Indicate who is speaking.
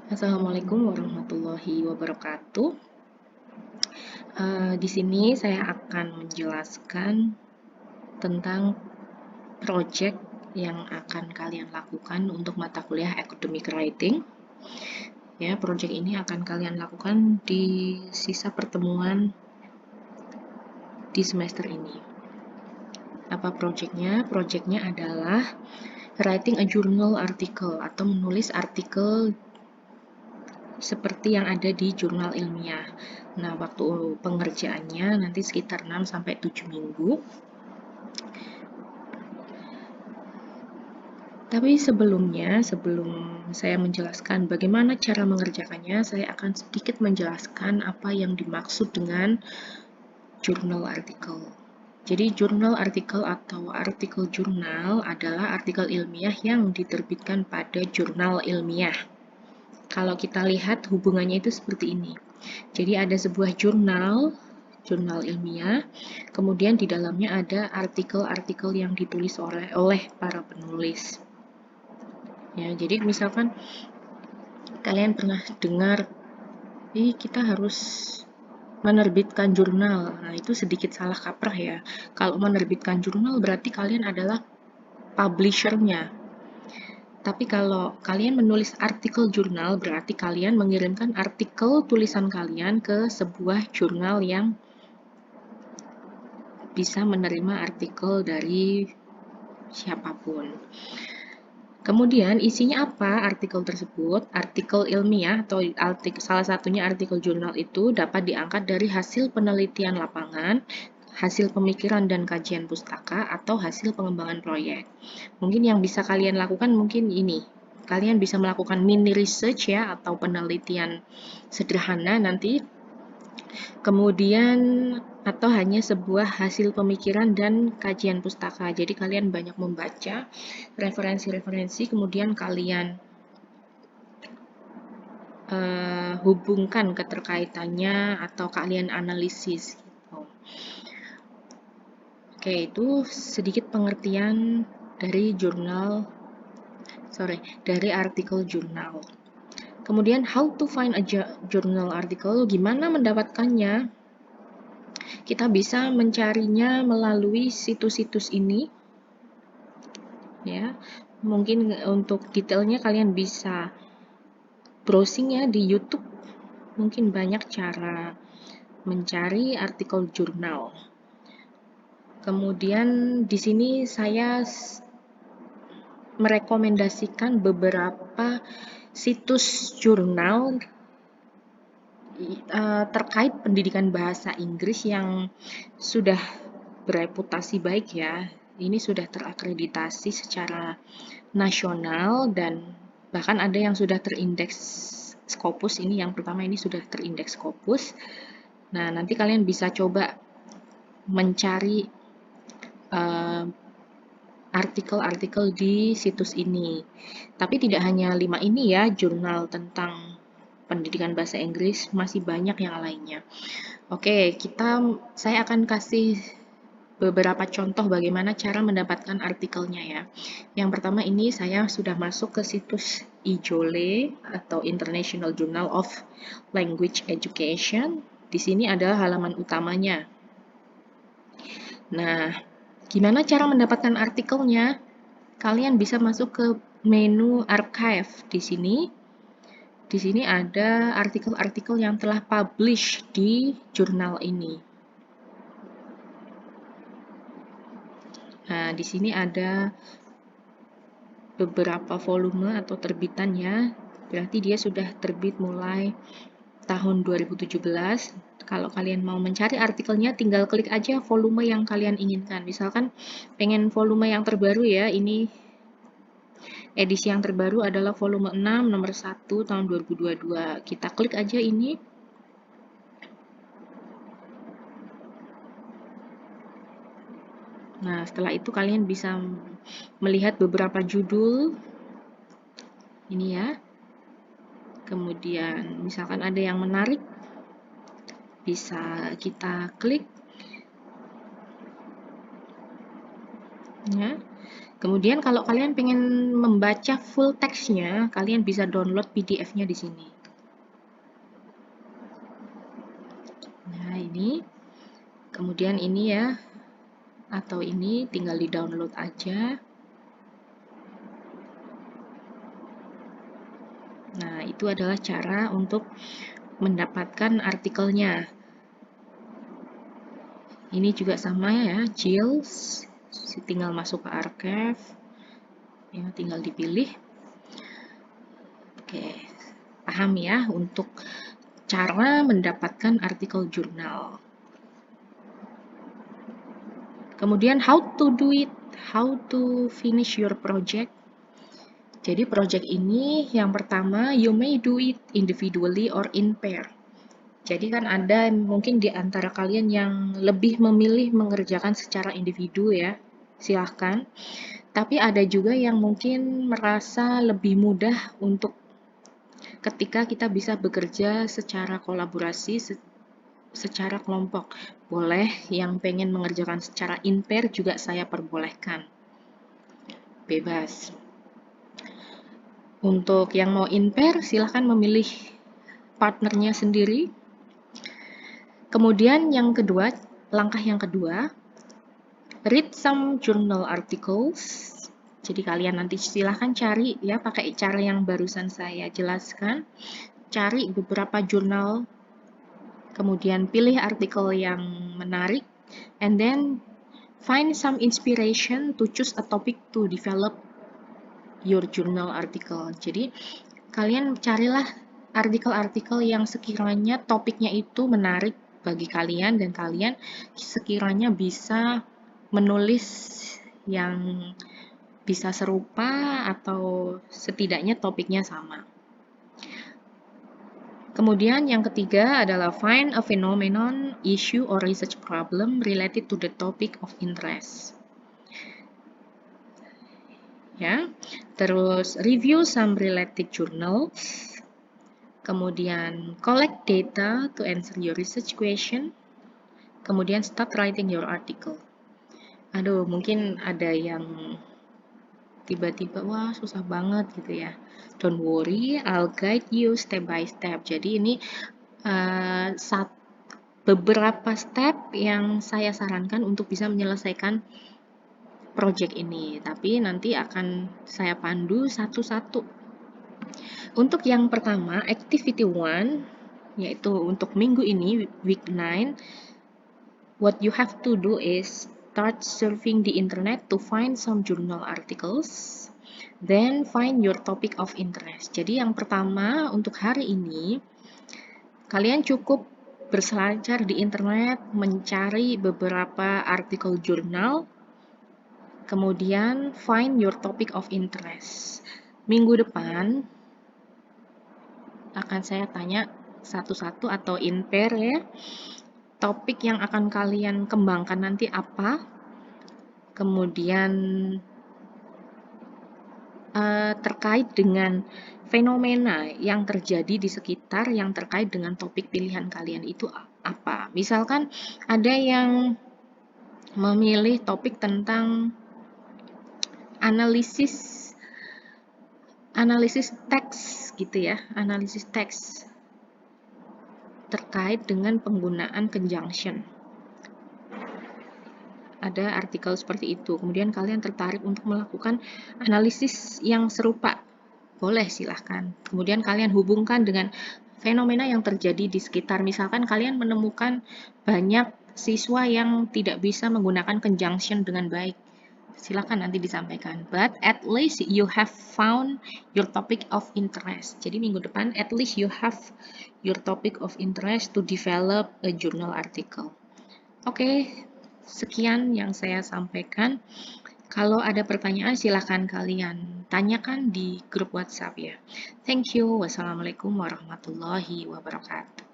Speaker 1: Assalamualaikum warahmatullahi wabarakatuh. Di sini saya akan menjelaskan tentang project yang akan kalian lakukan untuk mata kuliah academic writing. Ya, project ini akan kalian lakukan di sisa pertemuan di semester ini. Apa projectnya? Projectnya adalah writing a journal article atau menulis artikel seperti yang ada di jurnal ilmiah. Nah, waktu pengerjaannya nanti sekitar 6-7 minggu. Tapi sebelum saya menjelaskan bagaimana cara mengerjakannya, saya akan sedikit menjelaskan apa yang dimaksud dengan jurnal artikel. Jadi, jurnal artikel atau artikel jurnal adalah artikel ilmiah yang diterbitkan pada jurnal ilmiah. Kalau kita lihat hubungannya itu seperti ini. Jadi ada sebuah jurnal ilmiah, kemudian di dalamnya ada artikel-artikel yang ditulis oleh para penulis. Ya, jadi misalkan kalian pernah dengar, kita harus menerbitkan jurnal. Nah, itu sedikit salah kaprah ya. Kalau menerbitkan jurnal berarti kalian adalah publisher-nya. Tapi kalau kalian menulis artikel jurnal, berarti kalian mengirimkan artikel tulisan kalian ke sebuah jurnal yang bisa menerima artikel dari siapapun. Kemudian isinya apa artikel tersebut? Artikel ilmiah atau salah satunya artikel jurnal itu dapat diangkat dari hasil penelitian lapangan, hasil pemikiran dan kajian pustaka, atau hasil pengembangan proyek. Mungkin yang bisa kalian lakukan mungkin ini. Kalian bisa melakukan mini research ya atau penelitian sederhana nanti. Kemudian atau hanya sebuah hasil pemikiran dan kajian pustaka. Jadi kalian banyak membaca referensi-referensi, kemudian kalian hubungkan keterkaitannya atau kalian analisis. Gitu. Oke, itu sedikit pengertian dari dari artikel jurnal. Kemudian how to find a journal article, gimana mendapatkannya? Kita bisa mencarinya melalui situs-situs ini. Ya, mungkin untuk detailnya kalian bisa browsing ya di YouTube. Mungkin banyak cara mencari artikel jurnal. Kemudian di sini saya merekomendasikan beberapa situs jurnal terkait pendidikan bahasa Inggris yang sudah bereputasi baik ya. Ini sudah terakreditasi secara nasional dan bahkan ada yang sudah terindeks Scopus. Ini yang pertama, ini sudah terindeks Scopus. Nah, nanti kalian bisa coba mencari artikel-artikel di situs ini. Tapi tidak hanya 5 ini ya, jurnal tentang pendidikan bahasa Inggris, masih banyak yang lainnya. Oke, saya akan kasih beberapa contoh bagaimana cara mendapatkan artikelnya ya. Yang pertama ini saya sudah masuk ke situs IJOLE atau International Journal of Language Education. Di sini adalah halaman utamanya. Nah, gimana cara mendapatkan artikelnya? Kalian bisa masuk ke menu archive di sini. Di sini ada artikel-artikel yang telah publish di jurnal ini. Nah, di sini ada beberapa volume atau terbitannya. Berarti dia sudah terbit mulai tahun 2017. Kalau kalian mau mencari artikelnya, tinggal klik aja volume yang kalian inginkan. Misalkan pengen volume yang terbaru ya, ini edisi yang terbaru adalah volume 6 nomor 1 tahun 2022. Kita klik aja ini. Nah, setelah itu kalian bisa melihat beberapa judul. Ini ya. Kemudian misalkan ada yang menarik, bisa kita klik. Ya. Kemudian kalau kalian pengen membaca full teksnya, kalian bisa download PDF-nya di sini. Nah, ini. Kemudian ini ya, atau ini tinggal di-download aja. Nah, itu adalah cara untuk mendapatkan artikelnya. Ini juga sama ya, JILS, tinggal masuk ke archive, ya, tinggal dipilih. Oke, paham ya untuk cara mendapatkan artikel jurnal. Kemudian how to do it, how to finish your project. Jadi project ini yang pertama, you may do it individually or in pair. Jadi kan ada mungkin di antara kalian yang lebih memilih mengerjakan secara individu ya, silahkan. Tapi ada juga yang mungkin merasa lebih mudah untuk ketika kita bisa bekerja secara kolaborasi, secara kelompok. Boleh yang pengen mengerjakan secara in pair juga saya perbolehkan. Bebas. Untuk yang mau in pair, silahkan memilih partnernya sendiri. Kemudian yang kedua, langkah yang kedua, read some journal articles. Jadi kalian nanti silahkan cari ya pakai cara yang barusan saya jelaskan. Cari beberapa jurnal, kemudian pilih artikel yang menarik, and then find some inspiration to choose a topic to develop your journal article. Jadi kalian carilah artikel-artikel yang sekiranya topiknya itu menarik bagi kalian dan kalian sekiranya bisa menulis yang bisa serupa atau setidaknya topiknya sama. Kemudian yang ketiga adalah find a phenomenon, issue, or research problem related to the topic of interest. Ya, terus review some related journals. Kemudian collect data to answer your research question. Kemudian start writing your article. Aduh, mungkin ada yang tiba-tiba, wah susah banget gitu ya. Don't worry, I'll guide you step by step. Jadi ini beberapa step yang saya sarankan untuk bisa menyelesaikan project ini. Tapi nanti akan saya pandu satu-satu. Untuk yang pertama, activity 1, yaitu untuk minggu ini, week 9, what you have to do is start surfing the internet to find some journal articles, then find your topic of interest. Jadi yang pertama untuk hari ini, kalian cukup berselancar di internet mencari beberapa artikel jurnal, kemudian find your topic of interest. Minggu depan akan saya tanya satu-satu atau in pair ya, topik yang akan kalian kembangkan nanti apa, kemudian terkait dengan fenomena yang terjadi di sekitar yang terkait dengan topik pilihan kalian itu apa. Misalkan ada yang memilih topik tentang analisis teks gitu ya, analisis teks terkait dengan penggunaan conjunction. Ada artikel seperti itu. Kemudian kalian tertarik untuk melakukan analisis yang serupa. Boleh, silahkan. Kemudian kalian hubungkan dengan fenomena yang terjadi di sekitar. Misalkan kalian menemukan banyak siswa yang tidak bisa menggunakan conjunction dengan baik. Silakan nanti disampaikan. But at least you have found your topic of interest. Jadi minggu depan at least you have your topic of interest to develop a journal article. Oke, sekian yang saya sampaikan. Kalau ada pertanyaan silakan kalian tanyakan di grup WhatsApp ya. Thank you. Wassalamualaikum warahmatullahi wabarakatuh.